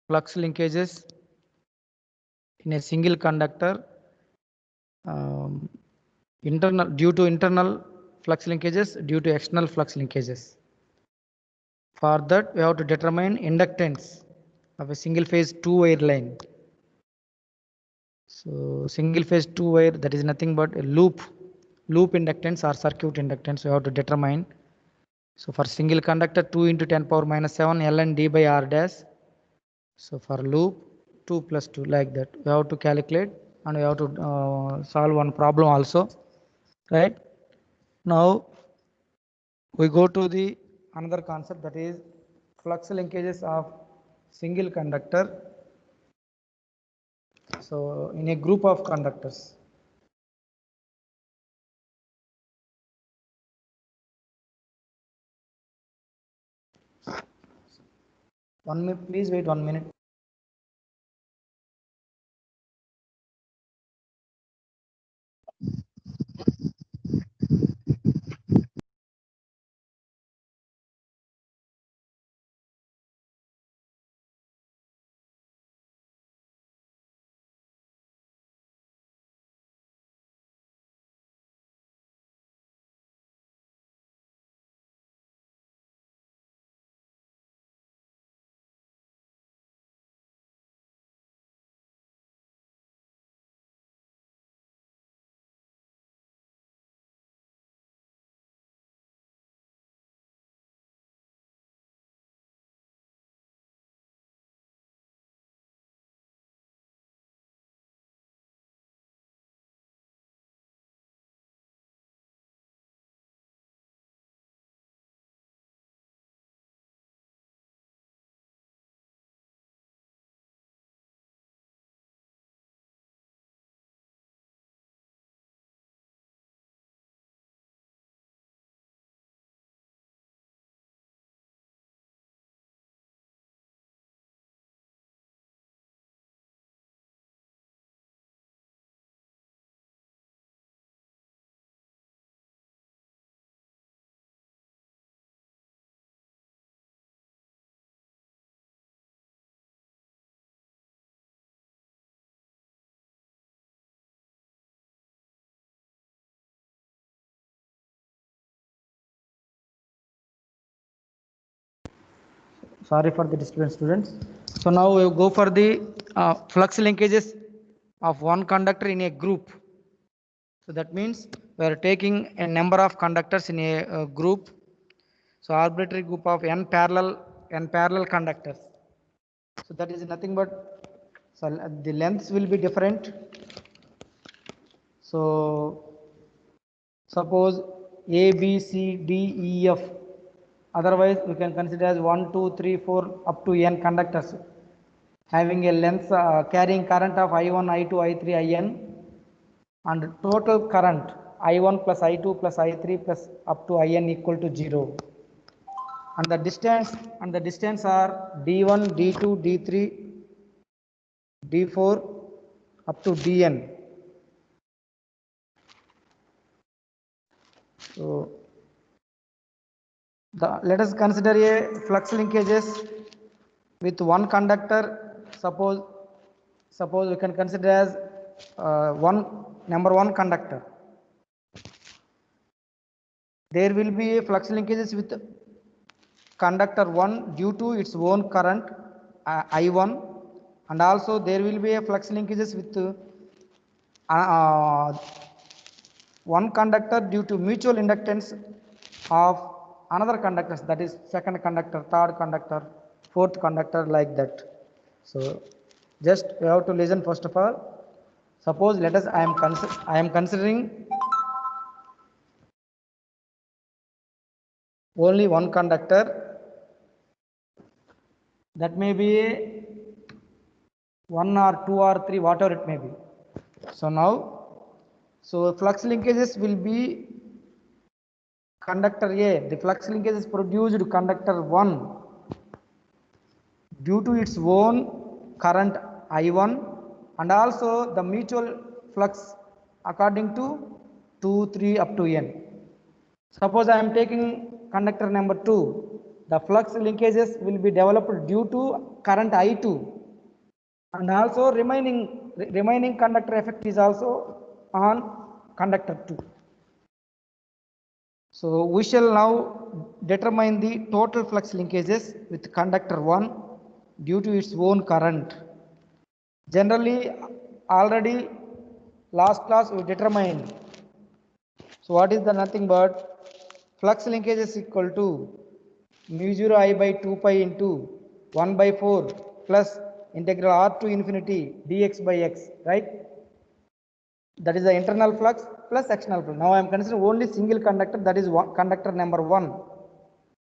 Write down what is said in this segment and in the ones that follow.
flux linkages in a single conductor internal due to internal flux linkages, due to external flux linkages. For that, we have to determine inductance of a single phase two wire line. So single phase two wire, that is nothing but a loop inductance or circuit inductance we have to determine. So for single conductor 2 into 10 power minus 7 ln d by r dash. So for loop 2 plus 2 like that we have to calculate, and we have to solve one problem also, right? Now we go to the another concept, that is flux linkages of single conductor. So in a group of conductors. One minute, please wait 1 minute. Sorry for the disturbance, students. So now we go for the flux linkages of one conductor in a group. So that means we are taking a number of conductors in a group. So arbitrary group of n parallel conductors. So that is nothing but, so the lengths will be different. So suppose A, B, C, D, E, F. Otherwise, we can consider as 1, 2, 3, 4 up to n conductors having a length carrying current of I1, I2, I3, In, and total current I1 plus I2 plus I3 plus up to In equal to 0. And the distance are D1, D2, D3, D4 up to Dn. So let us consider a flux linkages with one conductor. Suppose we can consider as number one conductor. There will be a flux linkages with conductor 1 due to its own current I1, and also there will be a flux linkages with one conductor due to mutual inductance of another conductors, that is second conductor, third conductor, fourth conductor, like that. So just we have to listen first of all. Suppose let us I am considering only one conductor, that may be one or two or three, whatever it may be. So now, so flux linkages will be conductor A. The flux linkage is produced conductor 1 due to its own current I1, and also the mutual flux according to 2, 3 up to n. Suppose I am taking conductor number 2. The flux linkages will be developed due to current I2 and also remaining conductor effect is also on conductor 2. So we shall now determine the total flux linkages with conductor 1 due to its own current. Generally, already last class we determined. So what is the nothing but flux linkage is equal to mu 0 I by 2 pi into 1 by 4 plus integral r to infinity dx by x, right? That is the internal flux plus external flux. Now I am considering only single conductor, that is conductor number 1.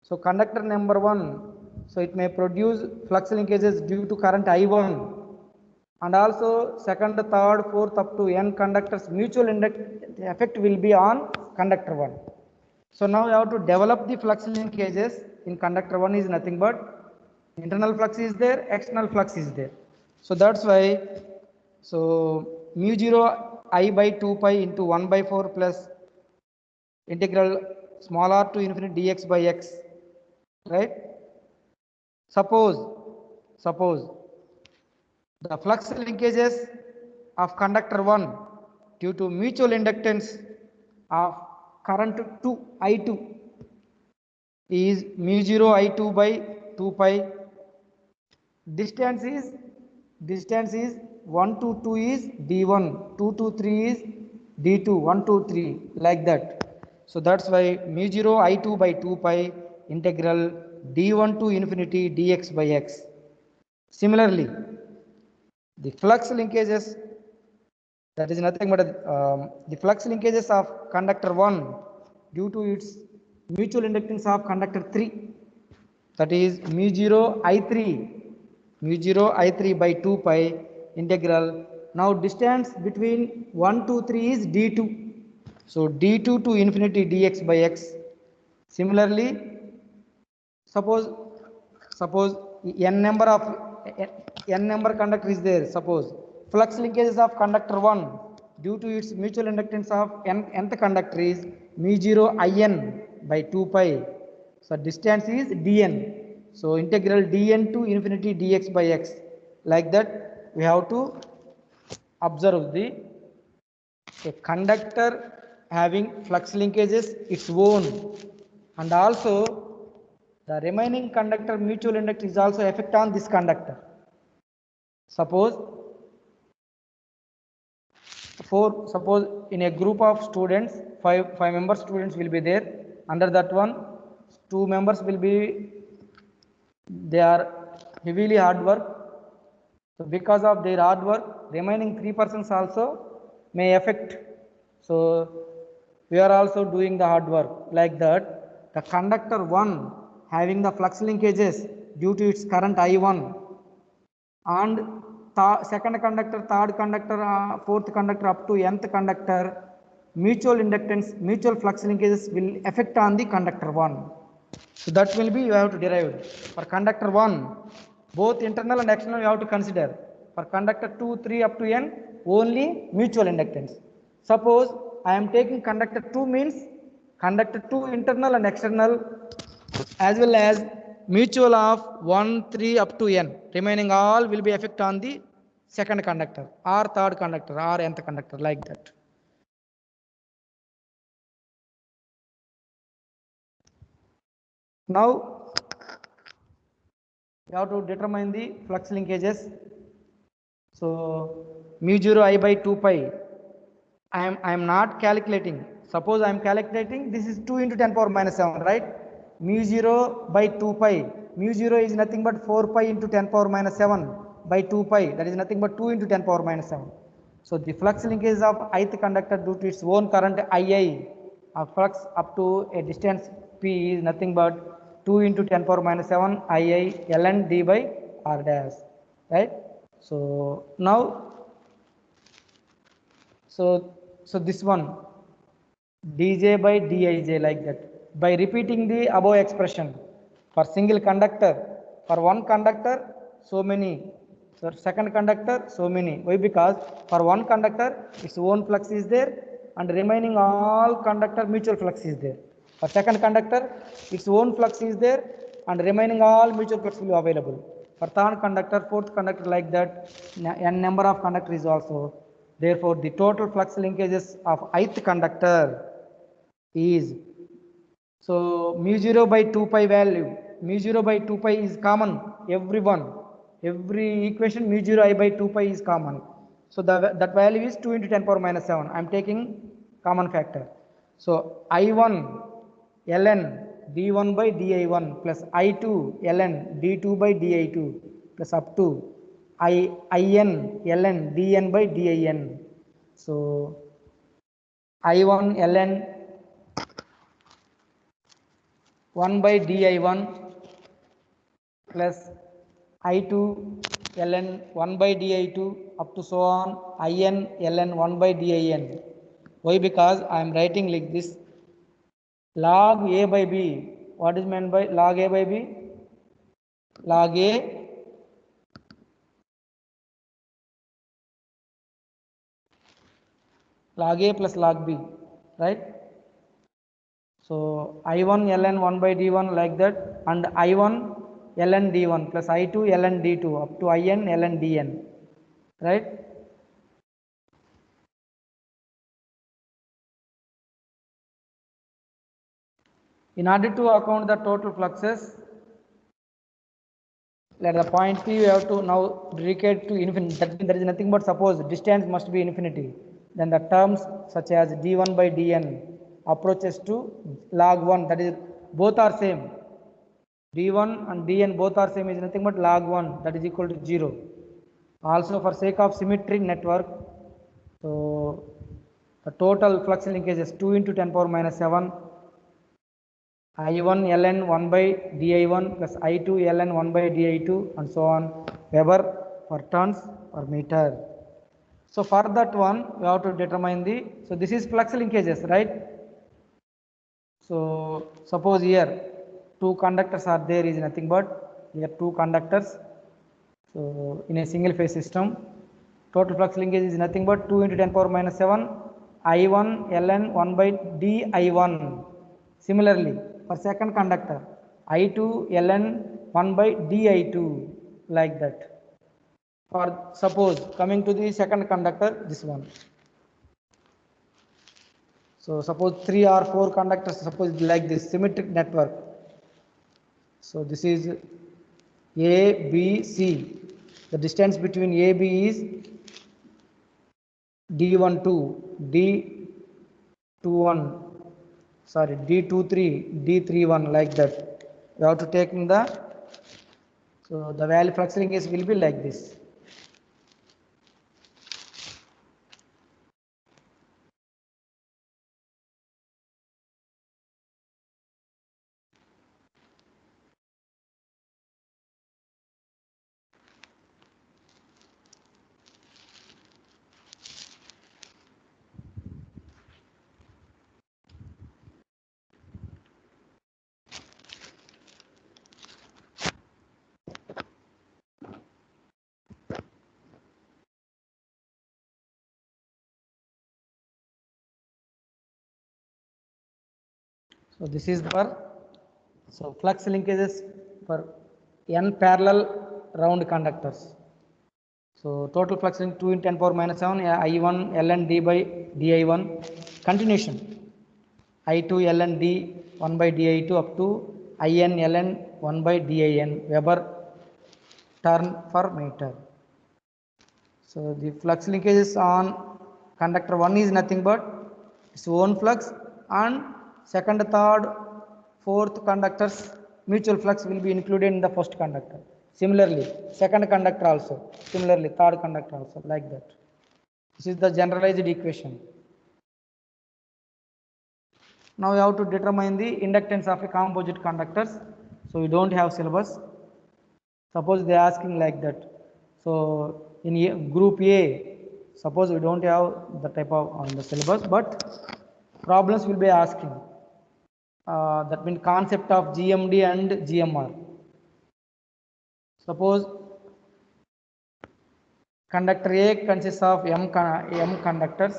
So conductor number 1, so it may produce flux linkages due to current I1, and also second, third, fourth up to n conductors mutual effect will be on conductor 1. So now you have to develop the flux linkages in conductor 1 is nothing but internal flux is there, external flux is there. So that's why, so mu 0 I by 2 pi into 1 by 4 plus integral small r to infinity dx by x, right? Suppose the flux linkages of conductor 1 due to mutual inductance of current 2 I2 is mu 0 I2 by 2 pi. Distance is 1 to 2 is d1, 2 to 3 is d2, 1 to 3 like that. So that's why mu 0 I2 by 2 pi integral d1 to infinity dx by x. Similarly, the flux linkages, that is nothing but the flux linkages of conductor 1 due to its mutual inductance of conductor 3, that is mu 0 I3 by 2 pi integral. Now distance between 1 to 3 is d2, so d2 to infinity dx by x. Similarly, suppose n number conductor is there. Suppose flux linkages of conductor 1 due to its mutual inductance of nth conductor is mu 0 in by 2 pi. So distance is dn. So integral dn to infinity dx by x. Like that, we have to observe the a conductor having flux linkages its own, and also the remaining conductor mutual inductance is also effect on this conductor. Suppose in a group of students, five members students will be there. Under that one, 2 members will be, they are heavily hard work. So because of their hard work, remaining 3 persons also may affect. So we are also doing the hard work. Like that, the conductor 1 having the flux linkages due to its current I1, and second conductor, third conductor, fourth conductor up to nth conductor, mutual inductance, mutual flux linkages will affect on the conductor 1. So that will be, you have to derive. For conductor 1, both internal and external you have to consider. For conductor 2, 3 up to n, only mutual inductance. Suppose I am taking conductor 2 means conductor 2 internal and external as well as mutual of 1, 3 up to n. Remaining all will be effect on the second conductor or third conductor or nth conductor, like that. Now you have to determine the flux linkages. So mu 0 I by 2 pi, I am not calculating. Suppose I am calculating, this is 2 into 10 power minus 7, right? Mu 0 by 2 pi, mu 0 is nothing but 4 pi into 10 power minus 7 by 2 pi, that is nothing but 2 into 10 power minus 7. So the flux linkage of ith conductor due to its own current II of flux up to a distance p is nothing but 2 into 10 power minus 7 II ln d by r dash, right? So now, so this one dj by dij, like that. By repeating the above expression, for single conductor, for one conductor so many, for second conductor so many. Why? Because for one conductor its own flux is there and remaining all conductor mutual flux is there. For second conductor its own flux is there and remaining all mutual flux will be available. For third conductor, fourth conductor, like that, n number of conductor is also. Therefore, the total flux linkages of ith conductor is, so mu 0 by 2 pi value, mu 0 by 2 pi is common, every equation mu 0 I by 2 pi is common. So that value is 2 into 10 power minus 7. I am taking common factor. So I1 ln d1 by di1 plus I2 ln d2 by di2 plus up to in ln dn by din. So I1 ln 1 by di1 plus I2 ln 1 by di2 up to so on in ln 1 by din. Why? Because I am writing like this, log a by b. What is meant by log a by b? Log a plus log b, right? So I1 ln 1 by d1 like that, and I1 ln d1 plus I2 ln d2 up to in ln dn, right? In order to account the total fluxes, let the point P we have to now dedicate to infinity. That means there is nothing but, suppose distance must be infinity, then the terms such as d1 by dn approaches to log 1, that is both are same. d1 and dn both are same is nothing but log 1, that is equal to 0. Also, for sake of symmetric network, so the total flux linkage is 2 into 10 power minus 7 I1 ln 1 by di1 plus I2 ln 1 by di2 and so on, Weber per turns per meter. So for that one, we have to determine the, so this is flux linkages, right? So suppose here two conductors are there, is nothing but here two conductors. So in a single phase system, total flux linkage is nothing but 2 into 10 power minus 7 I1 ln 1 by di1. Similarly, for second conductor, I2 ln 1 by di2, like that. For suppose coming to the second conductor, this one. So suppose 3 or 4 conductors, suppose like this symmetric network. So this is A, B, C. The distance between A, B is D12, D21, sorry, D23, D31, like that. You have to take in the, so the value flux linkage will be like this. So this is for, so flux linkages for n parallel round conductors. So total flux link 2 in 10 power minus 7 I1 ln d by di1, continuation I2 ln d 1 by di2 up to in ln 1 by din, Weber turn per meter. So the flux linkages on conductor 1 is nothing but its own flux, and second, third, fourth conductors mutual flux will be included in the first conductor. Similarly, second conductor also, similarly third conductor also, like that. This is the generalized equation. Now we have to determine the inductance of a composite conductors. So we don't have syllabus. Suppose they are asking like that. So in group A, suppose we don't have the type of on the syllabus, but problems will be asking. That means concept of GMD and GMR. Suppose conductor A consists of m conductors,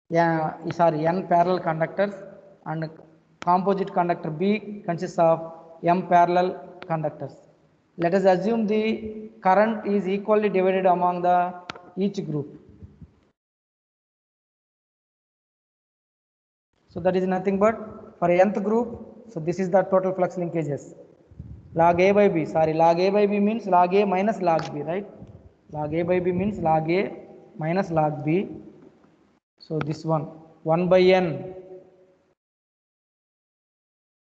n parallel conductors, and composite conductor B consists of m parallel conductors. Let us assume the current is equally divided among the each group. So that is nothing but for nth group. So this is the total flux linkages. Log A by B. Sorry, log A by B means log A minus log B, right? Log A by B means log A minus log B. So this one 1 by n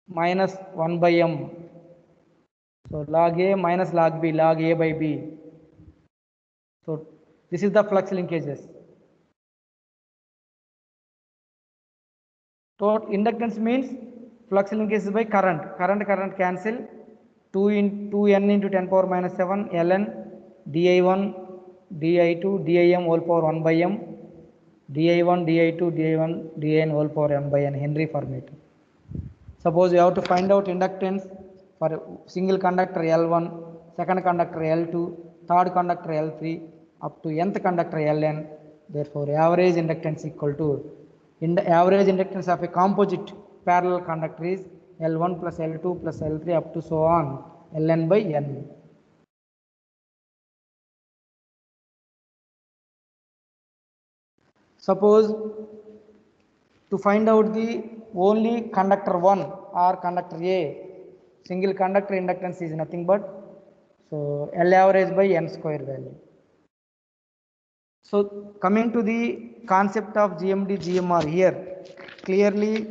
minus 1 by m. So log A minus log B, log A by B. So this is the flux linkages. Total inductance means flux linkages by current. Current cancel. 2n into 10 power minus 7 ln di1 di2 dim whole power 1 by m di1 di2 di1 din whole power m by n Henry format. Suppose you have to find out inductance for single conductor L1, second conductor L2, third conductor L3 up to nth conductor Ln. Therefore, average inductance equal to average inductance of a composite parallel conductor is L1 plus L2 plus L3 up to so on Ln by n. Suppose to find out the only conductor 1 or conductor A, single conductor inductance is nothing but so L average by n square value. So coming to the concept of GMD GMR here, clearly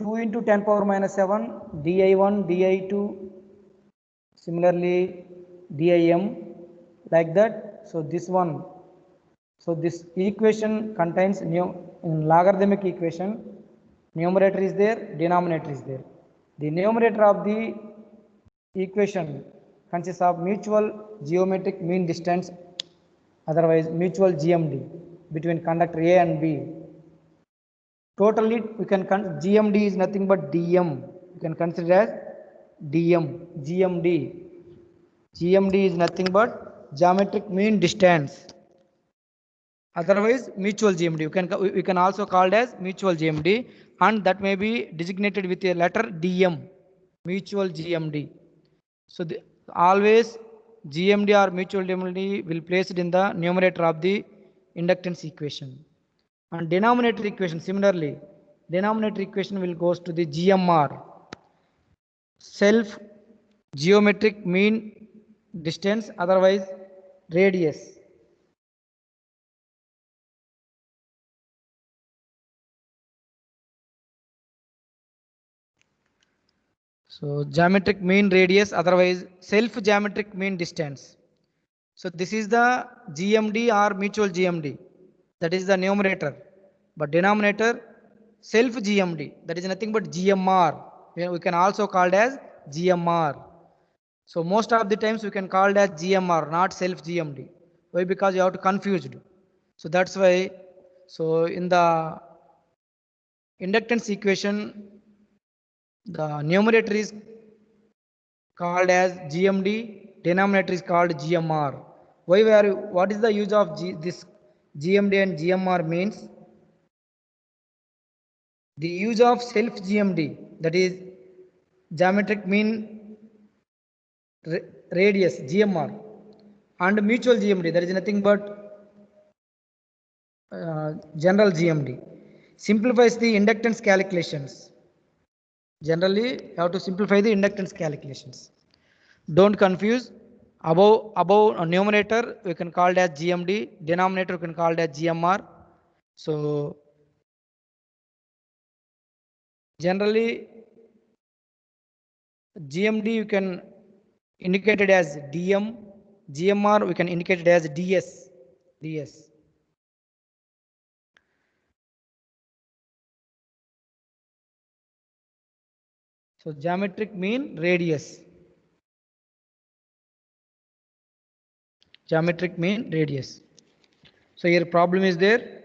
2 into 10 power minus 7 di1 di2 similarly dim like that. So this one, so this equation contains logarithmic equation. Numerator is there, denominator is there. The numerator of the equation consists of mutual geometric mean distance, otherwise mutual GMD between conductor A and B. Totally we can GMD is nothing but dm. You can consider as dm. GMD is nothing but geometric mean distance, otherwise mutual GMD. We can also call it as mutual GMD, and that may be designated with a letter dm, mutual GMD. So always GMD or mutual GMD will placed in the numerator of the inductance equation. And denominator equation, similarly, denominator equation will goes to the GMR, self geometric mean distance, otherwise radius. So geometric mean radius, otherwise self geometric mean distance. So this is the GMD or mutual GMD, that is the numerator. But denominator self GMD, that is nothing but GMR. We can also call it as GMR. So most of the times we can call it as GMR, not self GMD. Why? Because you have to confused. So that's why. So in the inductance equation, the numerator is called as GMD, denominator is called GMR. Why? What is the use of this GMD and GMR means? The use of self GMD, that is geometric mean radius GMR, and mutual GMD, that is nothing but general GMD, simplifies the inductance calculations. Generally, you have to simplify the inductance calculations. Don't confuse. Above numerator we can call it as GMD, denominator we can call it as GMR. So generally GMD you can indicate it as DM, GMR we can indicate it as DS. So geometric mean radius. Geometric mean radius. So here problem is there.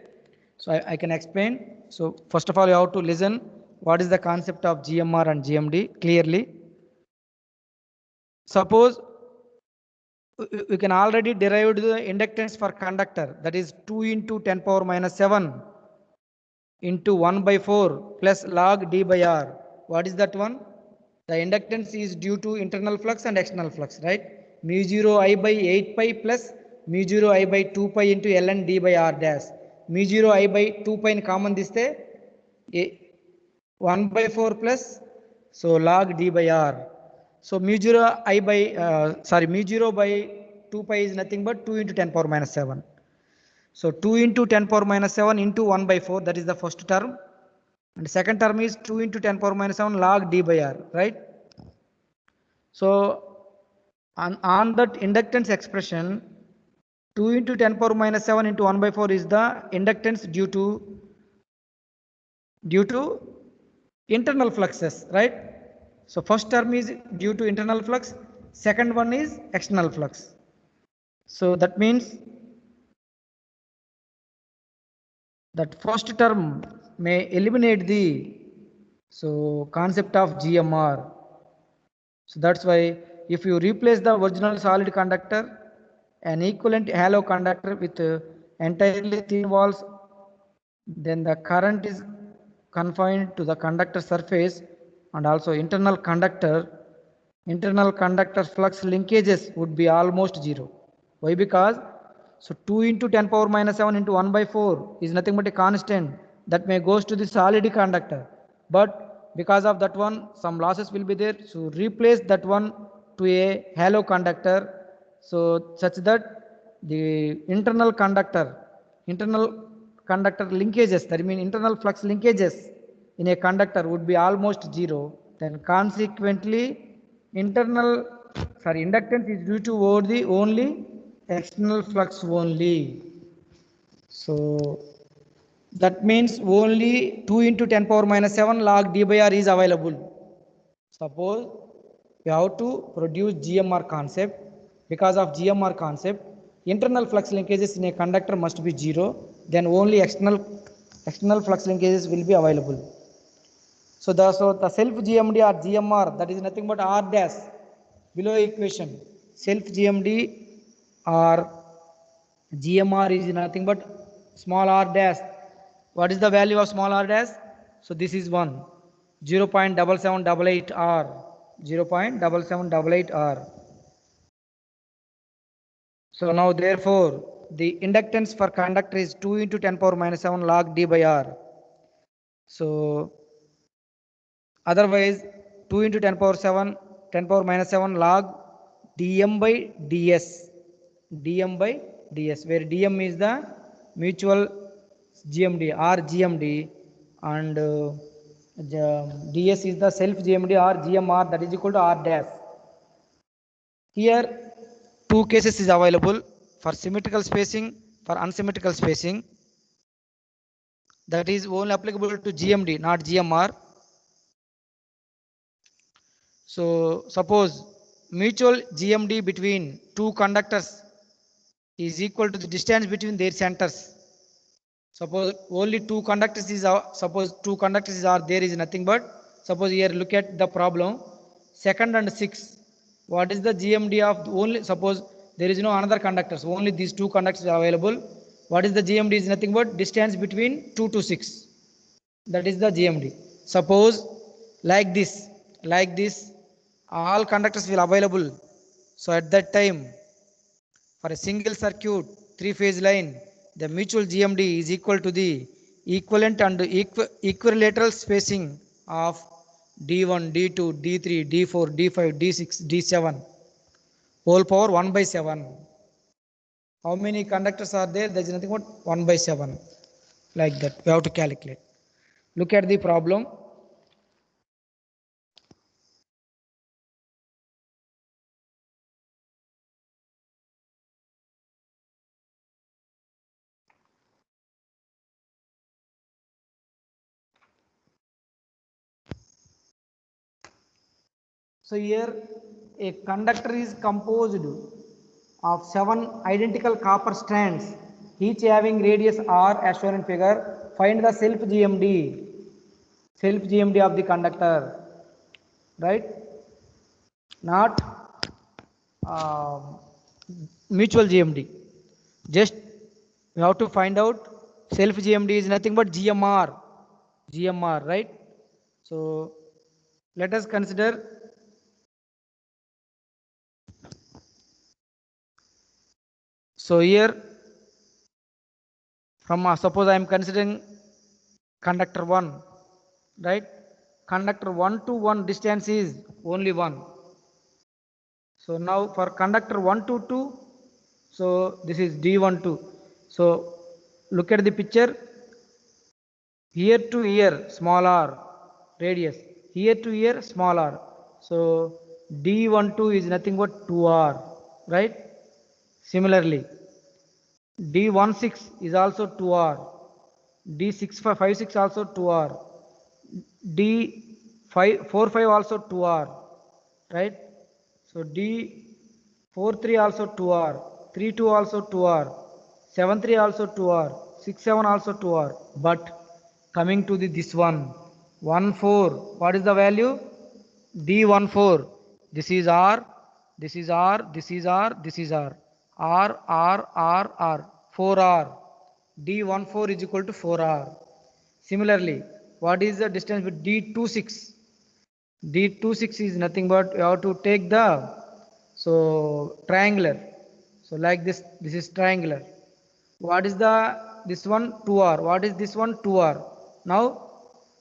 So I can explain. So first of all, you have to listen what is the concept of GMR and GMD clearly. Suppose we can already derive the inductance for conductor, that is 2 into 10 power minus 7 into 1 by 4 plus log d by r. What is that one? The inductance is due to internal flux and external flux, right? Mu 0 I by 8 pi plus mu 0 I by 2 pi into ln d by r dash. Mu 0 I by 2 pi in common diste 1 by 4 plus so log d by r. So mu 0 I by mu 0 by 2 pi is nothing but 2 into 10 power minus 7. So 2 into 10 power minus 7 into 1 by 4, that is the first term. And second term is 2 into 10 power minus 7 log d by r, right? So on that inductance expression, 2 into 10 power minus 7 into 1 by 4 is the inductance due to internal fluxes, right? So first term is due to internal flux, second one is external flux. So that means that first term may eliminate the concept of GMR. So that's why if you replace the original solid conductor, an equivalent halo conductor with entirely thin walls, then the current is confined to the conductor surface, and also internal conductor flux linkages would be almost zero. Why? Because 2 into 10 power minus 7 into 1 by 4 is nothing but a constant that may goes to the solid conductor. But because of that one, some losses will be there. So replace that one to a halo conductor. So such that the internal conductor linkages, that means internal flux linkages in a conductor would be almost zero. Then consequently, inductance is due to only external flux only. So that means only 2 into 10 power minus 7 log d by r is available. Suppose you have to produce GMR concept. Because of GMR concept, internal flux linkages in a conductor must be zero. Then only external flux linkages will be available. So the self GMD or GMR, that is nothing but R dash below equation. Self GMD or GMR is nothing but small r dash. What is the value of small r dash? So this is 1, 0.7788 r, 0.7788 r. So now therefore the inductance for conductor is 2 into 10 power minus 7 log d by r. So otherwise 2 into 10 power minus 7 log dm by ds, where dm is the mutual GMD or GMD, and ds is the self GMD or GMR, that is equal to r dash. Here two cases is available for symmetrical spacing, for unsymmetrical spacing. That is only applicable to GMD, not GMR. So suppose mutual GMD between two conductors is equal to the distance between their centers. Suppose only two conductors are there is nothing but, suppose here look at the problem, 2nd and 6. What is the GMD of only, suppose there is no another conductors, only these two conductors are available. What is the GMD is nothing but distance between 2 to 6. That is the GMD. Suppose like this, all conductors will available. So at that time, for a single circuit 3-phase line, the mutual GMD is equal to the equivalent and equilateral spacing of D1, D2, D3, D4, D5, D6, D7 whole power 1 by 7. How many conductors are there? There is nothing but 1 by 7. Like that, we have to calculate. Look at the problem. So here a conductor is composed of 7 identical copper strands, each having radius r as shown in figure. Find the self GMD of the conductor, right? Not mutual GMD. Just we have to find out self GMD is nothing but GMR. GMR, right? So let us consider. So here from suppose I am considering conductor 1, right? Conductor 1 to 1 distance is only 1. So now for conductor 1 to 2, so this is D12. So look at the picture. Here to here small r radius. Here to here small r. So D12 is nothing but 2r, right? Similarly, D16 is also 2r. D656 also 2r. D545 also 2r, right? So D43 also 2r, 32 also 2r, 73 also 2r, 67 also 2r. But coming to this one, 14, what is the value? D14. This is R, this is R, this is R, this is R. R, R, R, R. 4R. D14 is equal to 4R. Similarly, what is the distance with D26? D26 is nothing but you have to take the triangular. So like this is triangular. What is the this one 2r? What is this one 2r? Now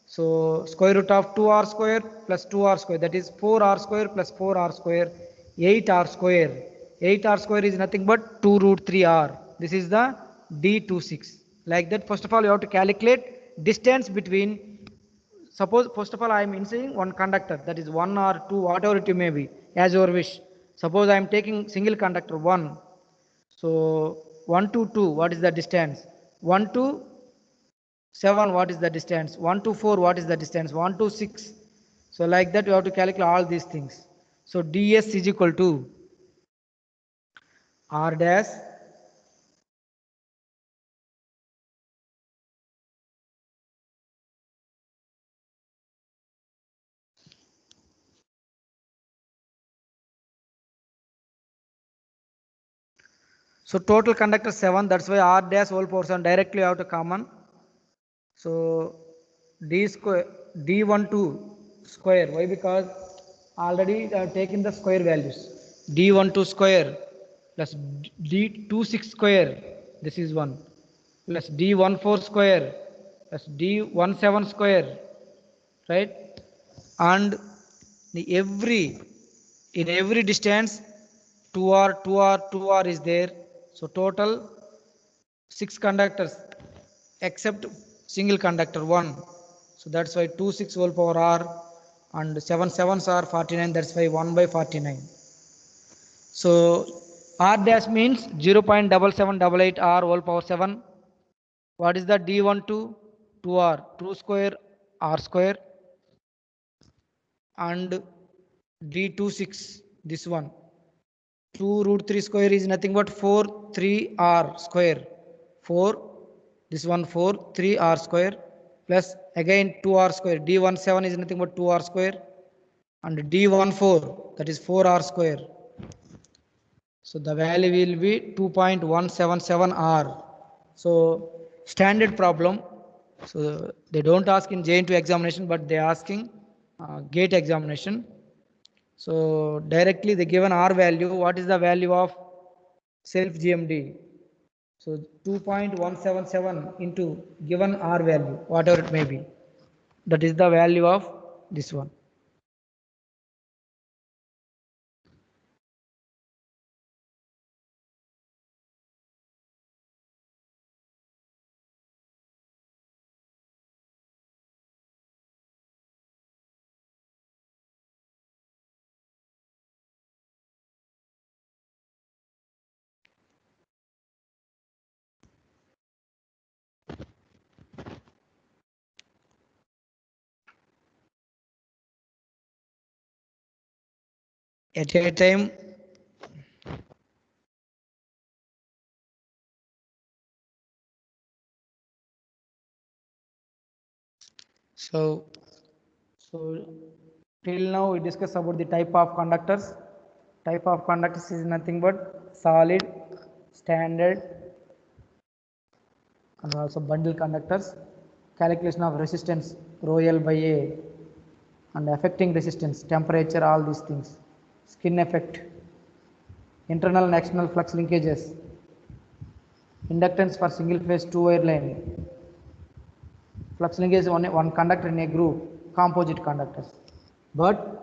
square root of 2r square plus 2r square, that is 4r square plus 4r square, 8r square. 8r square is nothing but 2 root 3r. This is the D26. Like that, first of all, you have to calculate distance between. Suppose first of all I am inserting one conductor, that is 1 or 2, whatever it may be, as your wish. Suppose I am taking single conductor 1. So 1 to 2, what is the distance? 1 to 7, what is the distance? 1 to 4, what is the distance? 1 to 6. So like that you have to calculate all these things. So ds is equal to r dash so total conductor 7, that's why r dash whole power 7 directly you have to common. So d square d12 square, why? Because already I have taken the square values. D12 square plus D26 square, this is 1, plus D14 square plus D17 square, right? And the in every distance 2r 2r 2r is there. So total 6 conductors except single conductor 1. So that's why 2 6 whole power r, and 7 sevens are 49, that's why 1 by 49. So r dash means 0.7788 r whole power 7. What is the D12? 2r, 2 square r square, and D26, this one 2 root 3 square is nothing but 4 3 r square, 4, this one 4 3 r square, plus again 2 r square. D17 is nothing but 2 r square, and D14, that is 4 r square. So the value will be 2.177 r. So standard problem. So they don't ask in J2 examination, but they asking gate examination. So directly they given R value. What is the value of self GMD? So 2.177 into given R value, whatever it may be. That is the value of this one. At a time, so till now we discuss about the type of conductors. Type of conductors is nothing but solid, standard, and also bundle conductors. calculation of resistance rho L by A, and affecting resistance, temperature, all these things, skin effect, internal and external flux linkages, inductance for single phase two wire line, flux linkage one conductor in a group, composite conductors. But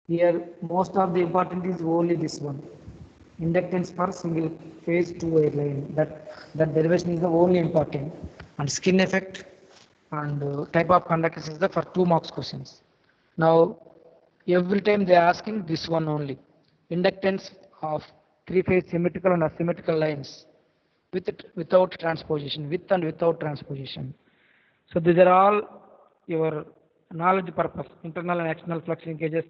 here most of the important is only this one, inductance for single phase two wire line. That derivation is the only important, and skin effect and type of conductors is the for 2 marks questions. Now every time they are asking this one only, inductance of three phase symmetrical and asymmetrical lines with without transposition, with and without transposition. So these are all your knowledge purpose, internal and external flux linkages.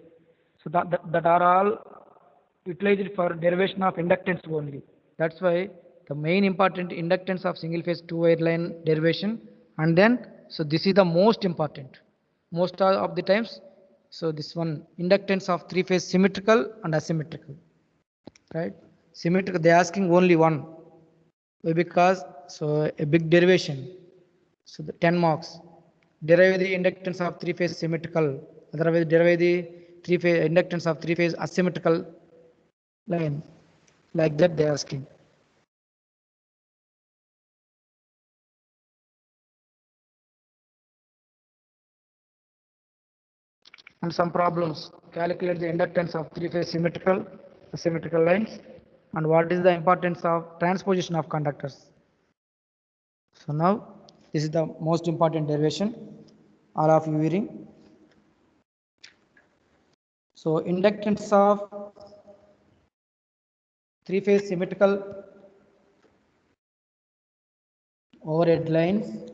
So that are all utilized for derivation of inductance only. That's why the main important inductance of single phase two wire line derivation, and then so this is the most important. Most of the times, so this one inductance of three phase symmetrical and asymmetrical, right? Symmetrical they are asking only one. Why? Because so a big derivation. So the 10 marks. Derive the inductance of three phase symmetrical. Otherwise, derive the three phase inductance of three phase asymmetrical line. Like that they are asking. And some problems. Calculate the inductance of three phase symmetrical asymmetrical lines. And what is the importance of transposition of conductors. So now this is the most important derivation. All of you hearing. So inductance of three phase symmetrical overhead lines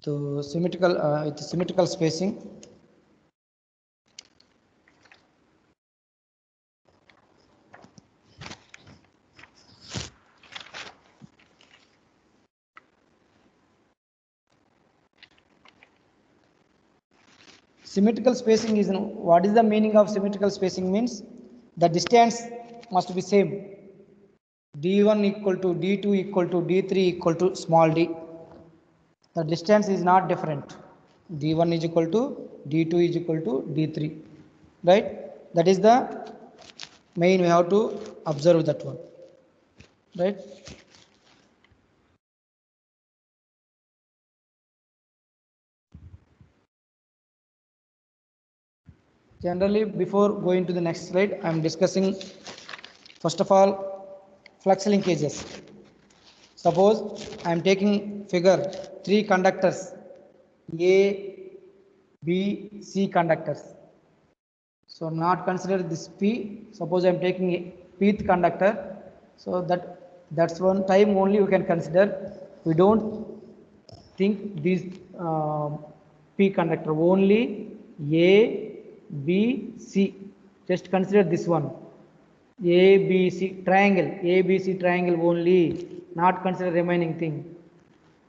to symmetrical with symmetrical spacing. Symmetrical spacing is, what is the meaning of symmetrical spacing? Means the distance must be same. D1 equal to D2 equal to D3 equal to small d. The distance is not different. D1 is equal to D2 is equal to D3. Right? That is the main, we have to observe that one. Right? Generally, before going to the next slide, I am discussing first of all flux linkages. Suppose I am taking figure three conductors A, B, C conductors. So not consider this P. Suppose I am taking a pth conductor. So that's one time only you can consider. We don't think these P conductor only A, B, C. Just consider this one. ABC triangle, ABC triangle only, not consider remaining thing.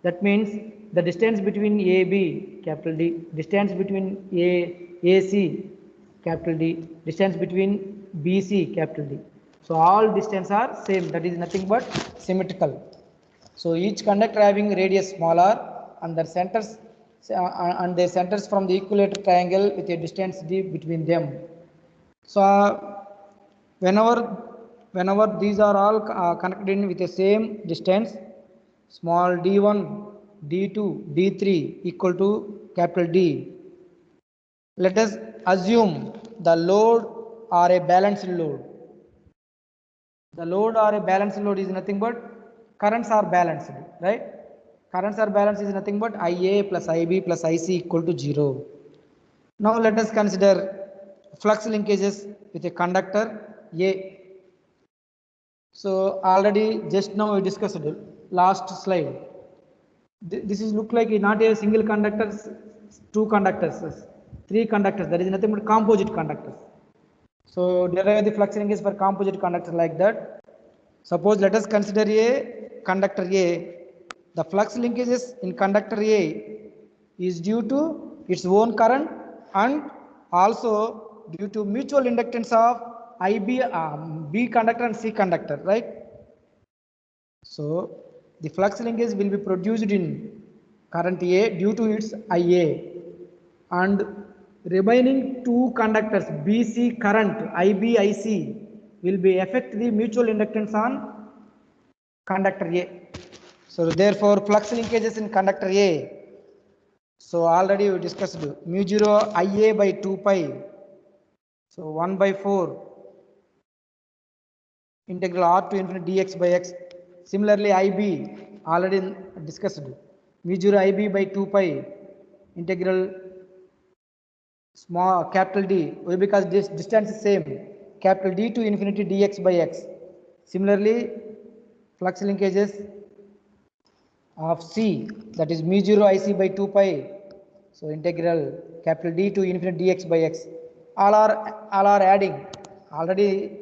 That means the distance between AB, capital D, distance between AC, capital D, distance between BC, capital D. So all distance are same, that is nothing but symmetrical. So each conductor having radius smaller and their centers from the equilateral triangle with a distance d between them. So whenever these are all connected in with the same distance, small d1, d2, d3 equal to capital D. Let us assume the load or a balanced load. The load or a balanced load is nothing but currents are balanced, right? Currents are balanced is nothing but IA plus IB plus IC equal to 0. Now let us consider flux linkages with a conductor A. So already just now we discussed it, last slide. This is look like not a single conductor, two conductors, three conductors. That is nothing but composite conductors. So derive the flux linkage for composite conductor like that. Suppose let us consider a conductor A. The flux linkages in conductor A is due to its own current and also due to mutual inductance of IB, B conductor and C conductor, right? So the flux linkage will be produced in current A due to its IA, and remaining two conductors BC current IB IC will be affect the mutual inductance on conductor A. So therefore flux linkages in conductor A, so already we discussed mu 0 IA by 2 pi, so 1 by 4 integral r to infinity dx by x. Similarly IB already discussed mu 0 IB by 2 pi integral small capital D, why? Because this distance is same, capital D to infinity dx by x. Similarly flux linkages of C, that is mu 0 IC by 2 pi, so integral capital D to infinity dx by x. All are adding. Already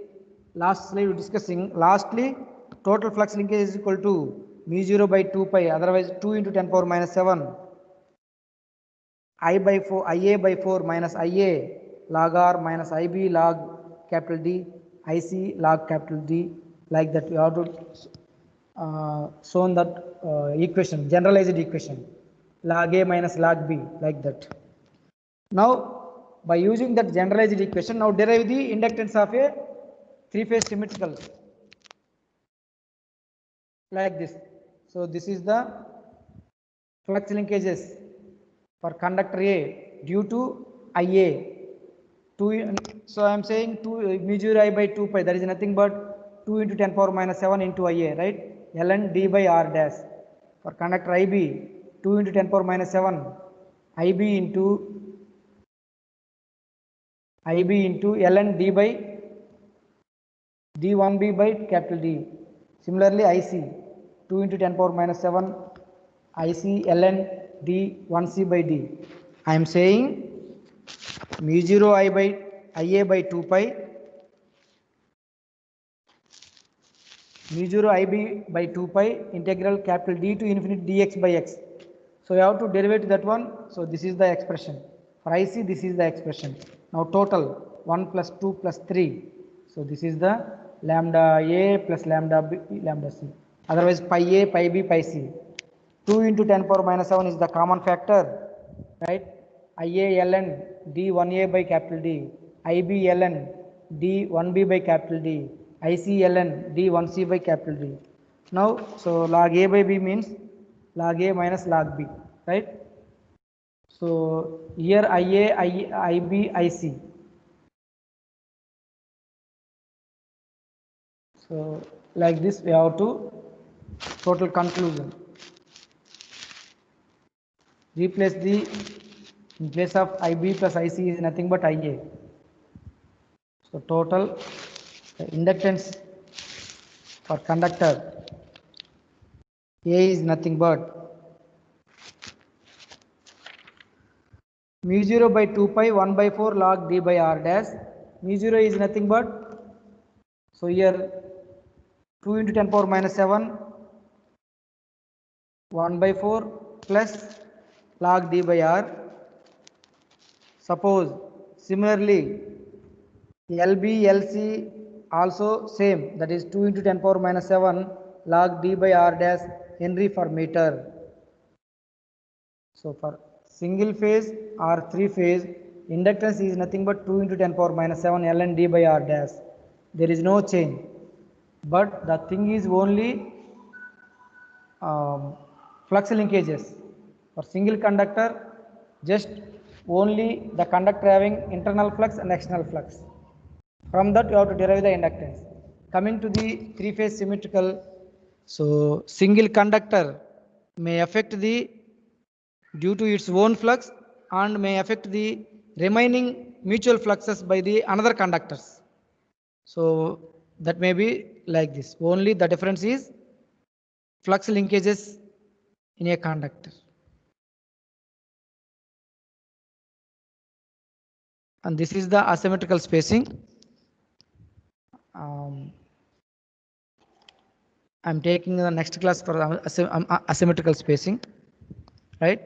last slide we discussing. Lastly total flux linkage is equal to mu 0 by 2 pi, otherwise 2 into 10 power minus 7 I by 4 IA by 4 minus IA log R minus IB log capital D IC log capital D. Like that we have to shown that equation, generalized equation, log A minus log B, like that. Now by using that generalized equation, now derive the inductance of a three-phase symmetrical, like this. So this is the flux linkages for conductor A due to IA. So I am saying 2 mu 0 I by 2 pi, that is nothing but 2 into 10 power minus 7 into IA, right? ln d by r dash. For conductor IB, 2 into 10 power minus 7 IB into ln d by d1b by capital D. Similarly IC, 2 into 10 power minus 7 IC ln d1c by D. I am saying mu 0 I by IA by 2 pi mu 0 IB by 2 pi integral capital D to infinity dx by x. So you have to derive that one. So this is the expression. For IC this is the expression. Now total 1 plus 2 plus 3. So this is the lambda A plus lambda B lambda C. Otherwise pi A, pi B, pi C. 2 into 10 power minus 7 is the common factor, right? IA ln D1A by capital D, IB ln D1B by capital D, IC ln D1C by capital D. Now, so log A by B means log A minus log B, right? So here IA, IB, IC. So like this we have to total conclusion. Replace the, in place of IB plus IC is nothing but IA. So total inductance for conductor A is nothing but mu 0 by 2 pi 1 by 4 log D by R dash. Mu 0 is nothing but, so here 2 into 10 power minus 7 1 by 4 plus log D by R. Suppose similarly LB, LC also same, that is 2 into 10 power minus 7 log D by R dash Henry per meter. So for single phase or three phase, inductance is nothing but 2 into 10 power minus 7 ln D by R dash. There is no change, but the thing is only flux linkages. For single conductor, just only the conductor having internal flux and external flux. From that you have to derive the inductance. Coming to the three-phase symmetrical, so single conductor may affect the due to its own flux and may affect the remaining mutual fluxes by the another conductors. So that may be like this. Only the difference is flux linkages in a conductor. And this is the asymmetrical spacing. I'm taking the next class for asymmetrical spacing, right?